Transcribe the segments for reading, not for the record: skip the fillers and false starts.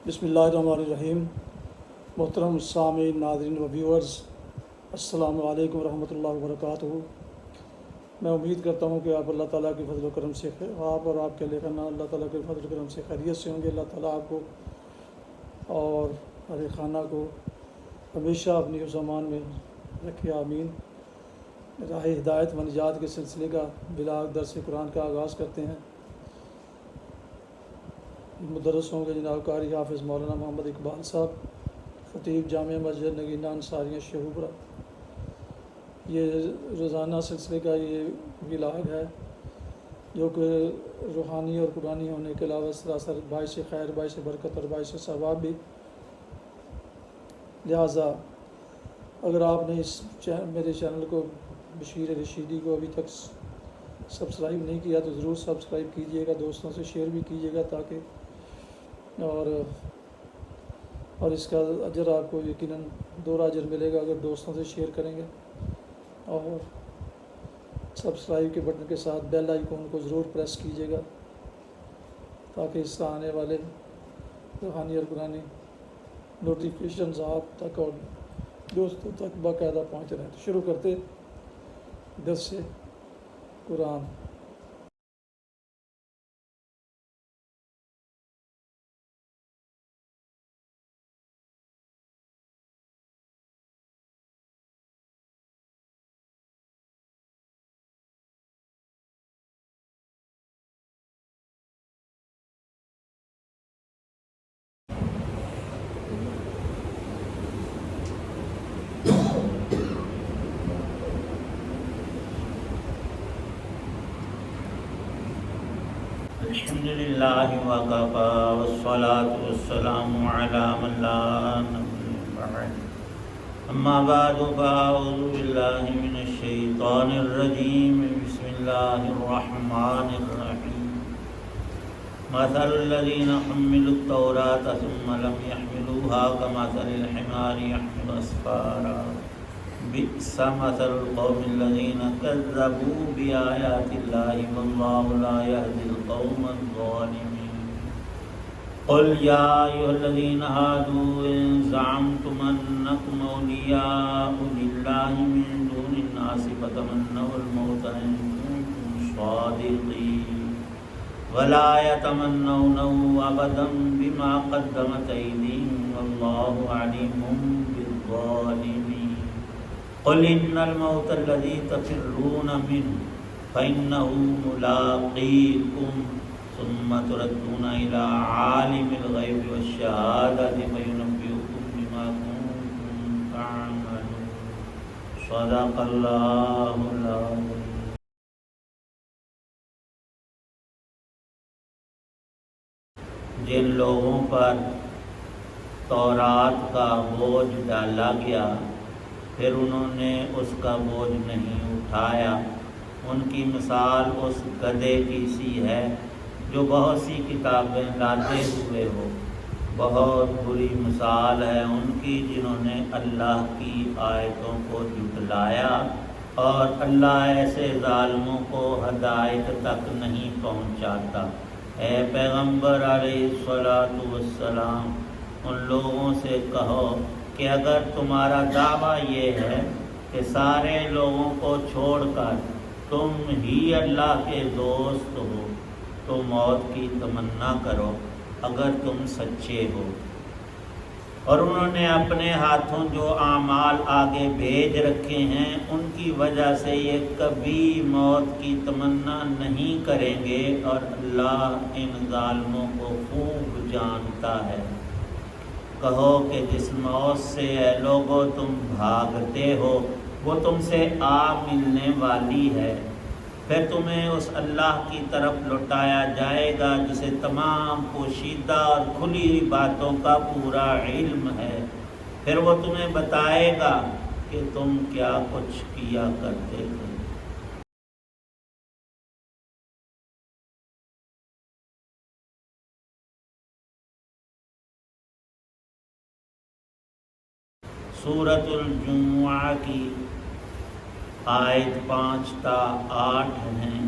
بسم اللہ الرحمن الرحیم۔ محترم سامعین، ناظرین و ویورز، السلام علیکم ورحمۃ اللہ وبرکاتہ۔ میں امید کرتا ہوں کہ آپ اللہ تعالیٰ کے فضل و کرم سے آپ اور آپ کے اہل خانہ اللہ تعالیٰ کے فضل و کرم سے خیریت سے ہوں گے۔ اللہ تعالیٰ آپ کو اور اہل خانہ کو ہمیشہ اپنی حفظ و امان میں رکھے، آمین۔ راہ ہدایت و نجات کے سلسلے کا بلا درس قرآن کا آغاز کرتے ہیں۔ مدرس ہوں گے جناب قاری حافظ مولانا محمد اقبال صاحب، خطیب جامع مسجد نگینہ انصاریہ شیخوپورہ۔ یہ روزانہ سلسلے کا یہ ولاگ ہے جو کہ روحانی اور قرآنی ہونے کے علاوہ سراسر باعث خیر، باعث برکت اور باعث ثواب بھی۔ لہٰذا اگر آپ نے میرے چینل کو بشیر رشیدی کو ابھی تک سبسکرائب نہیں کیا تو ضرور سبسکرائب کیجیے گا، دوستوں سے شیئر بھی کیجیے گا تاکہ اور اس کا اجر آپ کو یقیناً دوہرا اجر ملے گا اگر دوستوں سے شیئر کریں گے۔ اور سبسکرائب کے بٹن کے ساتھ بیل آئیکن کو ضرور پریس کیجیے گا تاکہ اس سے آنے والے روحانی اور قرآنی نوٹیفیکیشنز آپ تک اور دوستوں تک باقاعدہ پہنچ رہیں۔ تو شروع کرتے درس قرآن۔ الحمد للہ وکفی والصلاة والسلام علی من لا نبی بعد، اما بعد فاعوذ باللہ من الشیطان الرجیم، بسم اللہ الرحمن الرحیم۔ مثل الذین حملوا التوراة ثم لم يحملوها كمثل الحمار يحمل اسفارا، بئس مثل القوم الذين كذبوا بآيات الله والله لا يهدي القوم الظالمين۔ قل يا أيها الذين هادوا إن زعمتم أنكم أولياء لله من دون الناس فتمنوا الموت إن كنتم صادقين ولا يتمنونه أبدا بما قدمت أيديهم والله عليم بالظالمين۔ قل إن الموت الذي تفرون منه فإنه ملاقيكم ثم تردون إلى عالم الغيب والشهادة فينبئكم بما كنتم تعملون۔ صدق الله العظيم۔ جن لوگوں پر تورات کا بوجھ ڈالا گیا پھر انہوں نے اس کا بوجھ نہیں اٹھایا، ان کی مثال اس گدھے کی سی ہے جو بہت سی کتابیں لاتے ہوئے ہو۔ بہت بری مثال ہے ان کی جنہوں نے اللہ کی آیتوں کو جھٹلایا، اور اللہ ایسے ظالموں کو ہدایت تک نہیں پہنچاتا۔ اے پیغمبر علیہ الصلاۃ والسلام، ان لوگوں سے کہو کہ اگر تمہارا دعویٰ یہ ہے کہ سارے لوگوں کو چھوڑ کر تم ہی اللہ کے دوست ہو تو موت کی تمنا کرو اگر تم سچے ہو۔ اور انہوں نے اپنے ہاتھوں جو اعمال آگے بھیج رکھے ہیں ان کی وجہ سے یہ کبھی موت کی تمنا نہیں کریں گے، اور اللہ ان ظالموں کو خوب جانتا ہے۔ کہو کہ جس موت سے اے لوگو تم بھاگتے ہو وہ تم سے آ ملنے والی ہے، پھر تمہیں اس اللہ کی طرف لوٹایا جائے گا جسے تمام پوشیدہ اور کھلی ہوئی باتوں کا پورا علم ہے، پھر وہ تمہیں بتائے گا کہ تم کیا کچھ کیا کرتے تھے۔ سورۃ الجمعہ کی آیت 5 تا 8 ہیں۔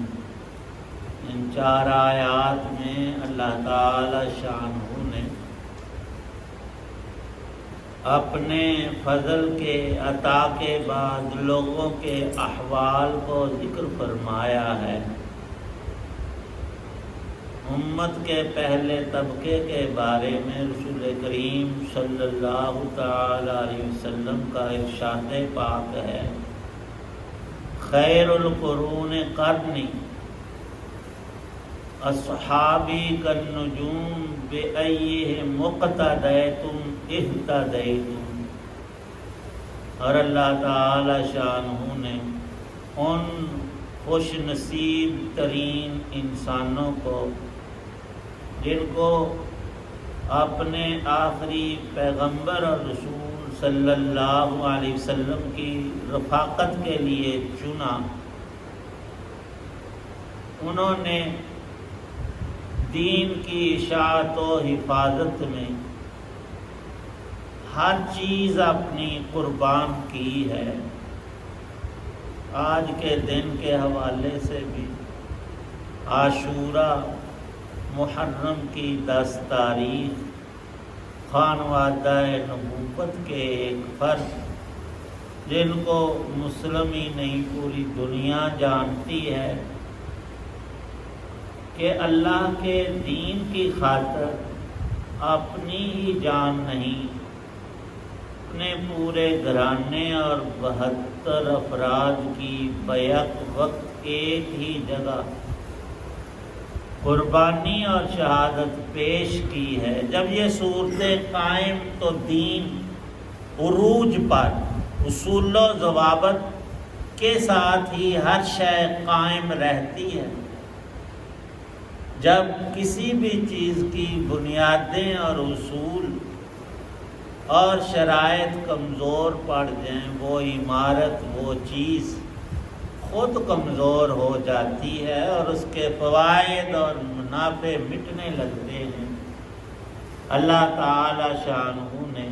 ان 4 آیات میں اللہ تعالی شانہ نے اپنے فضل کے عطا کے بعد لوگوں کے احوال کو ذکر فرمایا ہے۔ امت کے پہلے طبقے کے بارے میں رسول کریم صلی اللہ تعالی علیہ وسلم کا ارشاد پاک ہے، خیر القرون قرنی اصحابی کالنجوم بأیہم مقتدیتم اہتدیتم۔ اور اللہ تعالی شانہ نے ان خوش نصیب ترین انسانوں کو جن کو اپنے آخری پیغمبر اور رسول صلی اللہ علیہ وسلم کی رفاقت کے لیے چنا، انہوں نے دین کی اشاعت و حفاظت میں ہر چیز اپنی قربان کی ہے۔ آج کے دن کے حوالے سے بھی عاشوراء محرم کی 10 تاریخ خانوادہ نبوت کے ایک فرد جن کو مسلم ہی نہیں پوری دنیا جانتی ہے کہ اللہ کے دین کی خاطر اپنی ہی جان نہیں، اپنے پورے گھرانے اور 72 افراد کی بیک وقت ایک ہی جگہ قربانی اور شہادت پیش کی ہے۔ جب یہ صورتیں قائم تو دین عروج پر اصول و ضوابط کے ساتھ ہی ہر شے قائم رہتی ہے۔ جب کسی بھی چیز کی بنیادیں اور اصول اور شرائط کمزور پڑ جائیں، وہ عمارت، وہ چیز خود کمزور ہو جاتی ہے اور اس کے فوائد اور منافع مٹنے لگتے ہیں۔ اللہ تعالی شانہ نے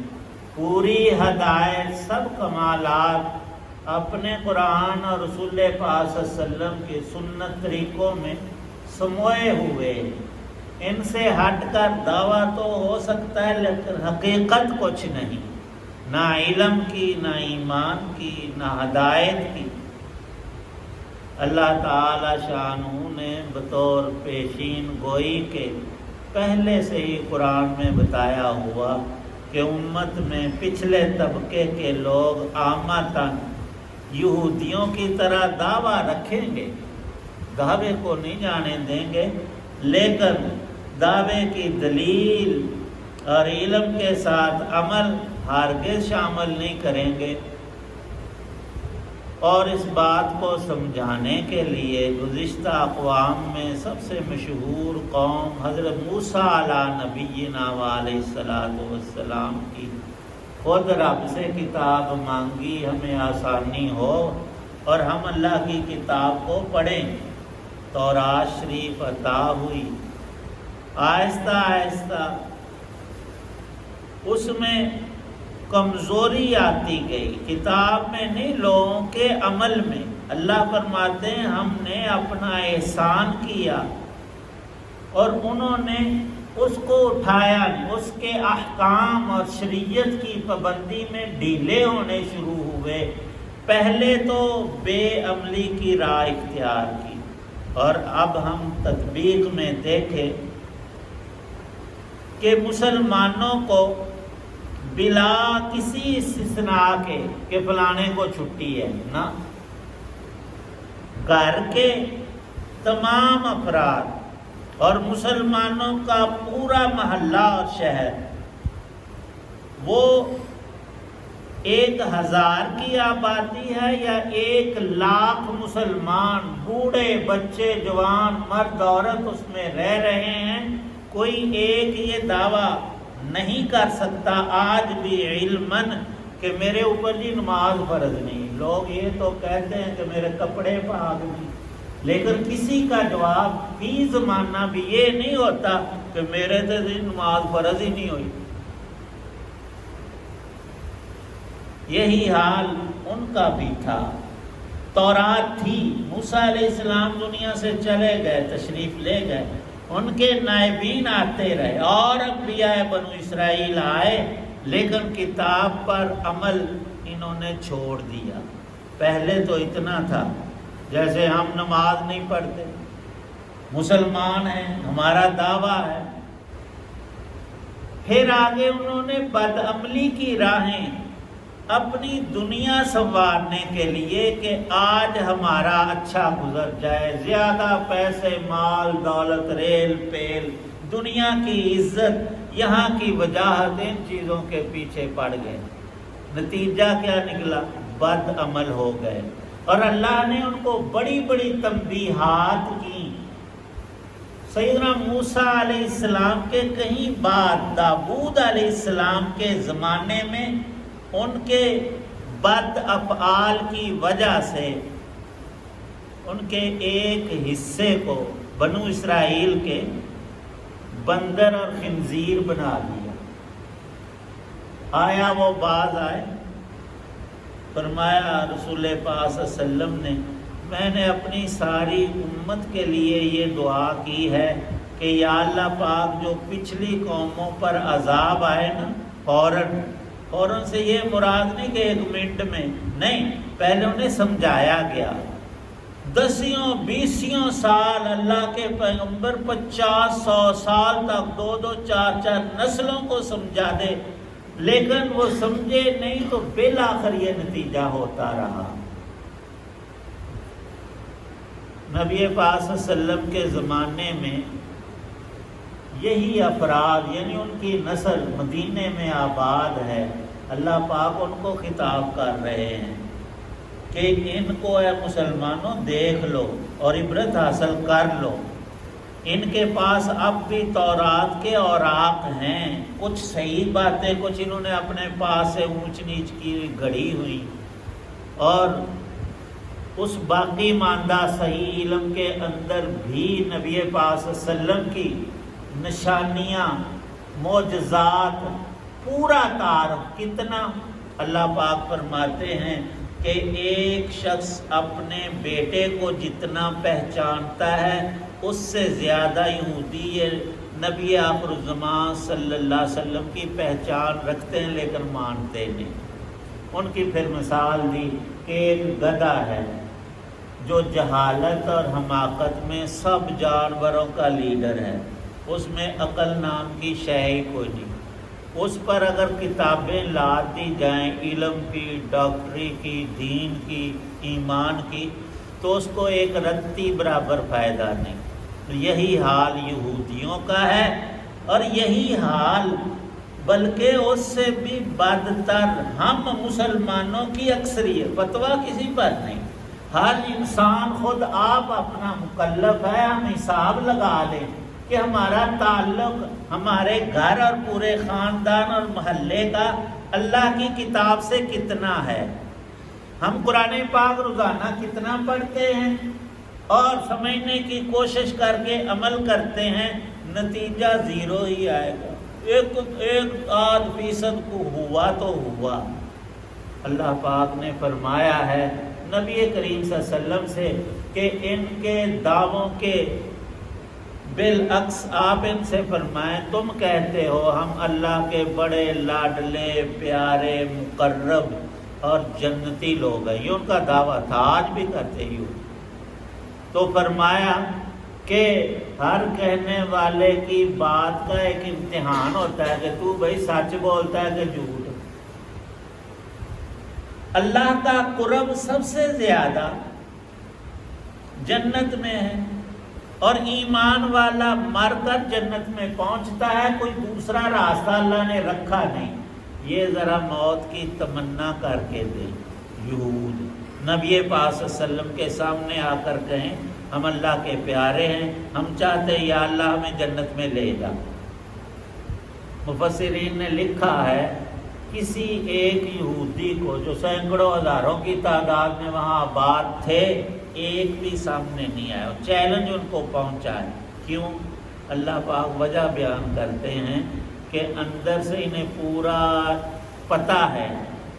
پوری ہدایت، سب کمالات اپنے قرآن اور رسول پاک صلی اللہ علیہ وسلم کے سنت طریقوں میں سموئے ہوئے ہیں۔ ان سے ہٹ کر دعویٰ تو ہو سکتا ہے لیکن حقیقت کچھ نہیں، نہ علم کی، نہ ایمان کی، نہ ہدایت کی۔ اللہ تعالی شانہ نے بطور پیشین گوئی کے پہلے سے ہی قرآن میں بتایا ہوا کہ امت میں پچھلے طبقے کے لوگ عامتاً یہودیوں کی طرح دعویٰ رکھیں گے، دعوے کو نہیں جانے دیں گے، لیکن دعوے کی دلیل اور علم کے ساتھ عمل ہرگز شامل نہیں کریں گے۔ اور اس بات کو سمجھانے کے لیے گزشتہ اقوام میں سب سے مشہور قوم حضرت موسیٰ علیہ نبینا علیہ الصلوۃ والسلام کی خود رب سے کتاب مانگی، ہمیں آسانی ہو اور ہم اللہ کی کتاب کو پڑھیں۔ تورات شریف عطا ہوئی، آہستہ آہستہ اس میں کمزوری آتی گئی، کتاب میں نہیں، لوگوں کے عمل میں۔ اللہ فرماتے ہیں ہم نے اپنا احسان کیا اور انہوں نے اس کو اٹھایا نہیں، اس کے احکام اور شریعت کی پابندی میں ڈھیلے ہونے شروع ہوئے۔ پہلے تو بے عملی کی راہ اختیار کی اور اب ہم تطبیق میں دیکھیں کہ مسلمانوں کو بلا کسی استثناء کے کہ فلانے کو چھٹی ہے، نہ، گھر کے تمام افراد اور مسلمانوں کا پورا محلہ اور شہر وہ 1000 کی آبادی ہے یا 1,00,000 مسلمان، بوڑھے بچے جوان مرد عورت اس میں رہ رہے ہیں، کوئی ایک یہ دعویٰ نہیں کر سکتا آج بھی علماً کہ میرے اوپر جی نماز فرض نہیں۔ لوگ یہ تو کہتے ہیں کہ میرے کپڑے پاک نہیں، لیکن کسی کا جواب فی زمانہ بھی یہ نہیں ہوتا کہ میرے سے نماز فرض ہی نہیں ہوئی۔ یہی حال ان کا بھی تھا۔ تورات تھی، موسیٰ علیہ السلام دنیا سے چلے گئے، تشریف لے گئے، ان کے نائبین آتے رہے اور انبیاء بنو اسرائیل آئے لیکن کتاب پر عمل انہوں نے چھوڑ دیا۔ پہلے تو اتنا تھا، جیسے ہم نماز نہیں پڑھتے، مسلمان ہیں، ہمارا دعویٰ ہے۔ پھر آگے انہوں نے بدعملی کی راہیں اپنی دنیا سنوارنے کے لیے کہ آج ہمارا اچھا گزر جائے، زیادہ پیسے، مال، دولت، ریل پیل، دنیا کی عزت، یہاں کی وجاہت، ان چیزوں کے پیچھے پڑ گئے۔ نتیجہ کیا نکلا؟ بد عمل ہو گئے، اور اللہ نے ان کو بڑی بڑی تنبیہات کی۔ سیدنا موسیٰ علیہ السلام کے کہیں بعد داؤد علیہ السلام کے زمانے میں ان کے بد افعال کی وجہ سے ان کے ایک حصے کو بنو اسرائیل کے بندر اور خنزیر بنا دیا۔ آیا وہ باز آئے، فرمایا رسول پاک صلی اللہ علیہ وسلم نے، میں نے اپنی ساری امت کے لیے یہ دعا کی ہے کہ یا اللہ پاک جو پچھلی قوموں پر عذاب آئے نا، فوراً سے یہ مراد نہیں کہ 1 منٹ میں نہیں، پہلے انہیں سمجھایا گیا۔ 10-20 سال اللہ کے پیغمبر 50-100 سال تک 2-2 4-4 نسلوں کو سمجھا دے، لیکن وہ سمجھے نہیں تو بالآخر یہ نتیجہ ہوتا رہا۔ نبی پاک صلی اللہ علیہ وسلم کے زمانے میں یہی افراد، یعنی ان کی نسل مدینے میں آباد ہے، اللہ پاک ان کو خطاب کر رہے ہیں کہ ان کو اے مسلمانوں دیکھ لو اور عبرت حاصل کر لو۔ ان کے پاس اب بھی تورات کے اوراق ہیں، کچھ صحیح باتیں، کچھ انہوں نے اپنے پاس سے اونچ نیچ کی گھڑی ہوئی، اور اس باقی ماندہ صحیح علم کے اندر بھی نبی پاک صلی اللہ علیہ وسلم کی نشانیاں، معجزات، پورا تعارف کتنا۔ اللہ پاک فرماتے ہیں کہ ایک شخص اپنے بیٹے کو جتنا پہچانتا ہے اس سے زیادہ یہودی یہ نبی آخر الزمان صلی اللہ علیہ وسلم کی پہچان رکھتے ہیں لیکن مانتے نہیں۔ ان کی پھر مثال دی کہ ایک گدھا ہے جو جہالت اور حماقت میں سب جانوروں کا لیڈر ہے، اس میں عقل نام کی شے ہی کوئی نہیں۔ اس پر اگر کتابیں لاد دی جائیں، علم کی، ڈاکٹری کی، دین کی، ایمان کی، تو اس کو ایک رتی برابر فائدہ نہیں۔ تو یہی حال یہودیوں کا ہے، اور یہی حال بلکہ اس سے بھی بدتر ہم مسلمانوں کی اکثریت، فتویٰ کسی پر نہیں، ہر انسان خود آپ اپنا مکلف ہے۔ ہم حساب لگا لیں کہ ہمارا تعلق ہمارے گھر اور پورے خاندان اور محلے کا اللہ کی کتاب سے کتنا ہے۔ ہم قرآن پاک روزانہ کتنا پڑھتے ہیں اور سمجھنے کی کوشش کر کے عمل کرتے ہیں، نتیجہ 0 ہی آئے گا۔ 1-8% کو ہوا تو ہوا۔ اللہ پاک نے فرمایا ہے نبی کریم صلی اللہ علیہ وسلم سے کہ ان کے دعووں کے بالعکس آپ ان سے فرمائیں، تم کہتے ہو ہم اللہ کے بڑے لاڈلے پیارے مقرب اور جنتی لوگ ہیں، یہ ان کا دعویٰ تھا، آج بھی کرتے ہی ہو۔ تو فرمایا کہ ہر کہنے والے کی بات کا ایک امتحان ہوتا ہے کہ تو بھائی سچ بولتا ہے کہ جھوٹ۔ اللہ کا قرب سب سے زیادہ جنت میں ہے، اور ایمان والا مر کر جنت میں پہنچتا ہے، کوئی دوسرا راستہ اللہ نے رکھا نہیں۔ یہ ذرا موت کی تمنا کر کے دیں یہود، نبی پاک صلی اللہ علیہ وسلم کے سامنے آ کر کہیں ہم اللہ کے پیارے ہیں، ہم چاہتے ہیں یا اللہ ہمیں جنت میں لے جا۔ مفسرین نے لکھا ہے کسی ایک یہودی کو جو سینکڑوں ہزاروں کی تعداد میں وہاں آباد تھے، ایک بھی سامنے نہیں آیا، چیلنج ان کو پہنچا ہے۔ کیوں؟ اللہ پاک وجہ بیان کرتے ہیں کہ اندر سے انہیں پورا پتہ ہے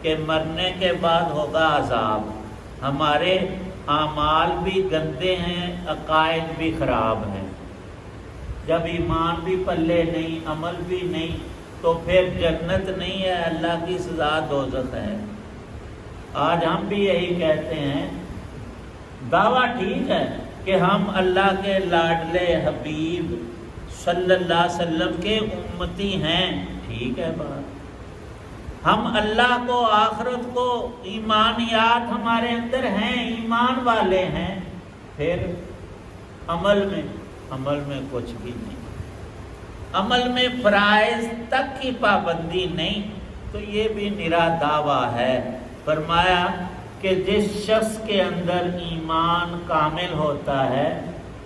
کہ مرنے کے بعد ہوگا عذاب، ہمارے اعمال بھی گندے ہیں، عقائد بھی خراب ہیں، جب ایمان بھی پلے نہیں، عمل بھی نہیں، تو پھر جنت نہیں ہے، اللہ کی سزا دوزخ ہے۔ آج ہم بھی یہی کہتے ہیں، دعویٰ ٹھیک ہے کہ ہم اللہ کے لاڈلے حبیب صلی اللہ علیہ وسلم کے امتی ہیں، ٹھیک ہے بات، ہم اللہ کو، آخرت کو، ایمانیات ہمارے اندر ہیں، ایمان والے ہیں، پھر عمل میں کچھ بھی نہیں، عمل میں فرائض تک کی پابندی نہیں، تو یہ بھی نرا دعویٰ ہے۔ فرمایا کہ جس شخص کے اندر ایمان کامل ہوتا ہے،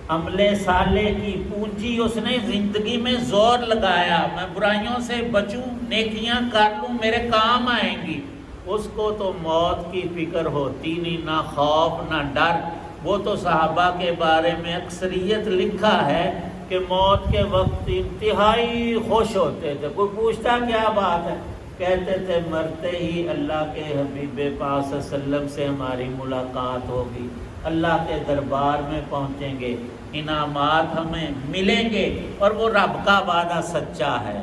عمل صالح کی پونجی اس نے زندگی میں زور لگایا، میں برائیوں سے بچوں، نیکیاں کر لوں، میرے کام آئیں گی، اس کو تو موت کی فکر ہوتی نہیں، نہ خوف نہ ڈر۔ وہ تو صحابہ کے بارے میں اکثریت لکھا ہے کہ موت کے وقت انتہائی خوش ہوتے تھے، کوئی پوچھتا کیا بات ہے، کہتے تھے مرتے ہی اللہ کے حبیب پاک صلی اللہ علیہ وسلم سے ہماری ملاقات ہوگی، اللہ کے دربار میں پہنچیں گے، انعامات ہمیں ملیں گے، اور وہ رب کا وعدہ سچا ہے۔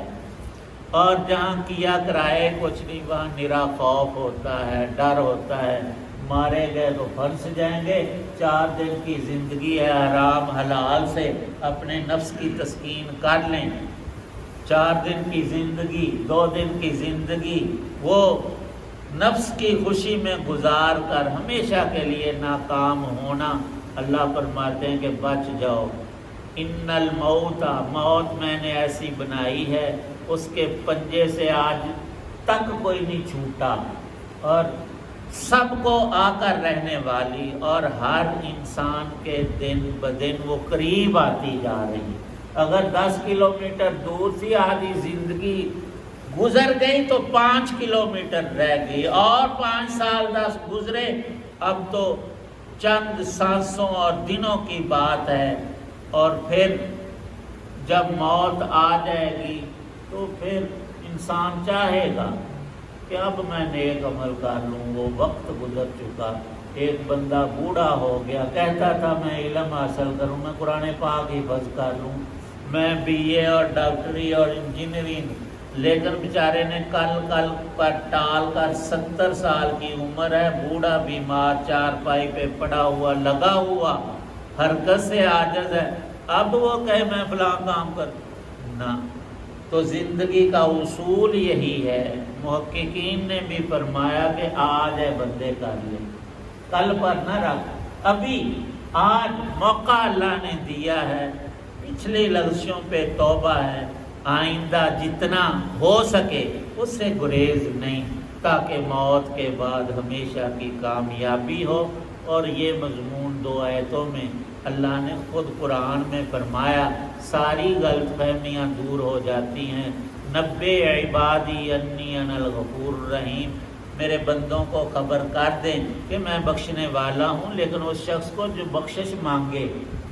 اور جہاں کیا کرائے کچھ نہیں، وہاں نرا خوف ہوتا ہے، ڈر ہوتا ہے، مارے گئے تو پھنس جائیں گے۔ 4 دن کی زندگی ہے، حرام حلال سے اپنے نفس کی تسکین کر لیں۔ 4 دن کی زندگی، 2 دن کی زندگی وہ نفس کی خوشی میں گزار کر ہمیشہ کے لیے ناکام ہونا، اللہ فرماتے ہیں کہ بچ جاؤ۔ ان الموت، موت میں نے ایسی بنائی ہے، اس کے پنجے سے آج تک کوئی نہیں چھوٹا، اور سب کو آ کر رہنے والی، اور ہر انسان کے دن بدن وہ قریب آتی جا رہی۔ اگر 10 کلومیٹر دور سے آدھی زندگی گزر گئی تو 5 کلومیٹر رہ گئی، اور 5 سال 10 گزرے، اب تو چند سانسوں اور دنوں کی بات ہے۔ اور پھر جب موت آ جائے گی تو پھر انسان چاہے گا کہ اب میں نیک عمل کر لوں، وہ وقت گزر چکا۔ ایک بندہ بوڑھا ہو گیا، کہتا تھا میں علم حاصل کروں، میں قرآن پاک حفظ کر لوں، میں BA اور ڈاکٹری اور انجینئرنگ، لیکن بیچارے نے کل پر ٹال کر 70 سال کی عمر ہے، بوڑھا بیمار، چارپائی پہ پڑا ہوا، لگا ہوا، حرکت سے عاجز ہے، اب وہ کہے میں فلاں کام کر نہ۔ تو زندگی کا اصول یہی ہے۔ محققین نے بھی فرمایا کہ آج ہے بندے کر لے، کل پر نہ رکھ، ابھی آج موقع اللہ نے دیا ہے، پچھلی لغزشوں پہ توبہ ہے، آئندہ جتنا ہو سکے اس سے گریز نہیں، تاکہ موت کے بعد ہمیشہ کی کامیابی ہو۔ اور یہ مضمون 2 آیتوں میں اللہ نے خود قرآن میں فرمایا، ساری غلط فہمیاں دور ہو جاتی ہیں۔ نبّئ عبادی انی انا الغفور الرحیم، میرے بندوں کو خبر کر دیں کہ میں بخشنے والا ہوں، لیکن اس شخص کو جو بخشش مانگے،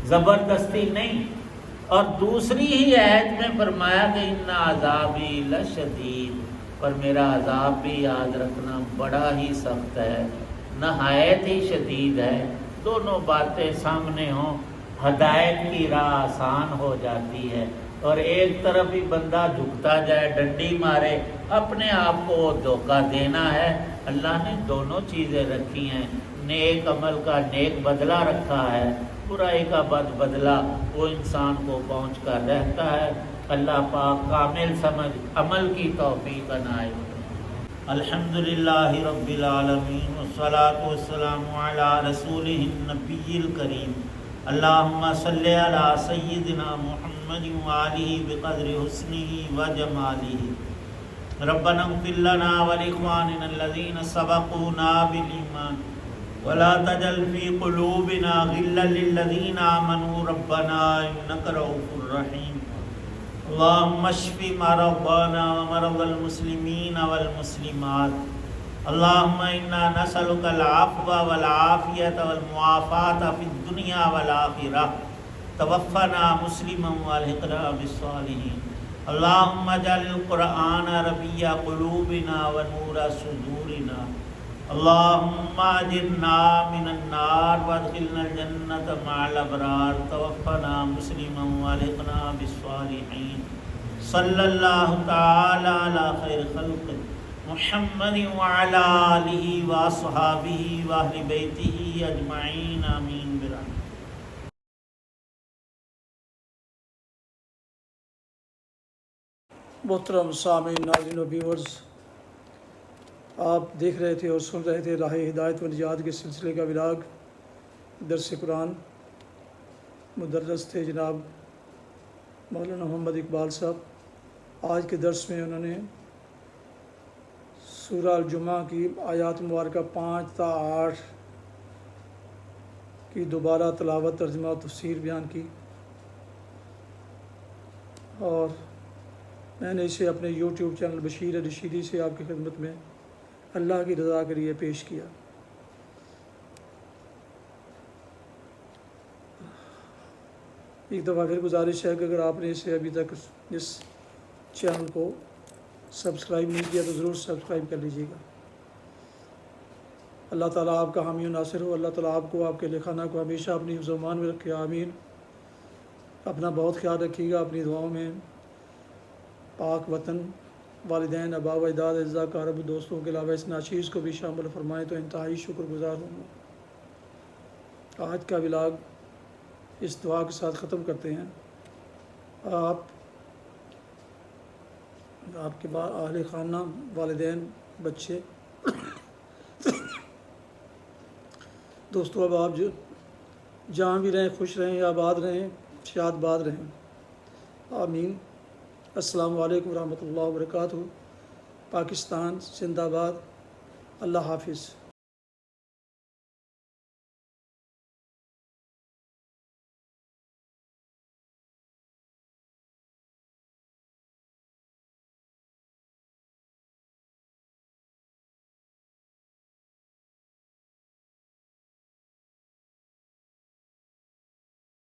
زبردستی نہیں۔ اور دوسری ہی آیت میں فرمایا کہ ان عذابی لشدید، پر میرا عذاب بھی یاد رکھنا بڑا ہی سخت ہے، نہایت ہی شدید ہے۔ دونوں باتیں سامنے ہوں، ہدایت کی راہ آسان ہو جاتی ہے، اور ایک طرف ہی بندہ جھکتا جائے، ڈنڈی مارے، اپنے آپ کو دھوکہ دینا ہے۔ اللہ نے دونوں چیزیں رکھی ہیں، نیک عمل کا نیک بدلہ رکھا ہے، برائی کا بد بدلہ وہ انسان کو پہنچ کر رہتا ہے۔ اللہ پاک کامل سمجھ عمل کی توفیق عنایت۔ الحمدللہ رب العالمین، والصلاة والسلام علی رسولہ النبی الکریم، اللہم صلی علی سیدنا محمد وآلہ بقدر حسنہ وجمالہ۔ ربنا اغفر لنا ولاخواننا الذین سبقونا بالایمان ولا تجعل فی قلوبنا غلا للذین آمنوا ربنا انک رؤوف رحیم۔ اللہم اشف مرضانا ومرضى المسلمین والمسلمات، اللہم انا نسألک العفو والعافیۃ والمعافاۃ فی الدنیا والآخرہ، توفنا مسلما والحقنا بالصالحین۔ اللہم اجعل القرآن ربیع قلوبنا ونور صدورنا، اللہم اجرنا من النار وادخلنا الجنة مع الابرار، توفنا مسلما والحقنا بالصالحین۔ صلی اللہ تعالی علی خیر خلق محمد وعلی آلہ واصحابہ واہل بیتہ اجمعین آمین برحمتہ۔ محترم سامعین، ناظرین و ویورز، آپ دیکھ رہے تھے اور سن رہے تھے راہ ہدایت و نجات کے سلسلے کا ولاگ درس قرآن۔ مدرس تھے جناب مولانا محمد اقبال صاحب۔ آج کے درس میں انہوں نے سورہ الجمعہ کی آیات مبارکہ 5 تا 8 کی دوبارہ تلاوت، ترجمہ و تفسیر بیان کی، اور میں نے اسے اپنے یوٹیوب چینل بشیر رشیدی سے آپ کی خدمت میں اللہ کی رضا کے لیے پیش کیا۔ ایک دفعہ پھر گزارش ہے کہ اگر آپ نے اسے ابھی تک اس چینل کو سبسکرائب نہیں کیا تو ضرور سبسکرائب کر لیجیے گا۔ اللہ تعالیٰ آپ کا حامی و ناصر ہو۔ اللہ تعالیٰ آپ کو، آپ کے لکھانہ کو ہمیشہ اپنی حفظ و امان میں رکھے، آمین۔ اپنا بہت خیال رکھیے گا، اپنی دعاؤں میں پاک وطن، والدین، آباء و اجداد، اعزاء اقارب، دوستوں کے علاوہ اس ناچیز کو بھی شامل فرمائیں تو انتہائی شکر گزار ہوں گا۔ آج کا ولاگ اس دعا کے ساتھ ختم کرتے ہیں۔ آپ کے بعد اہل خانہ، والدین، بچے، دوستوں، اب آپ جہاں بھی رہیں خوش رہیں، آباد رہیں، شاد باد رہیں، آمین۔ السلام علیکم ورحمۃ اللہ وبرکاتہ۔ پاکستان زندہ باد۔ اللہ حافظ۔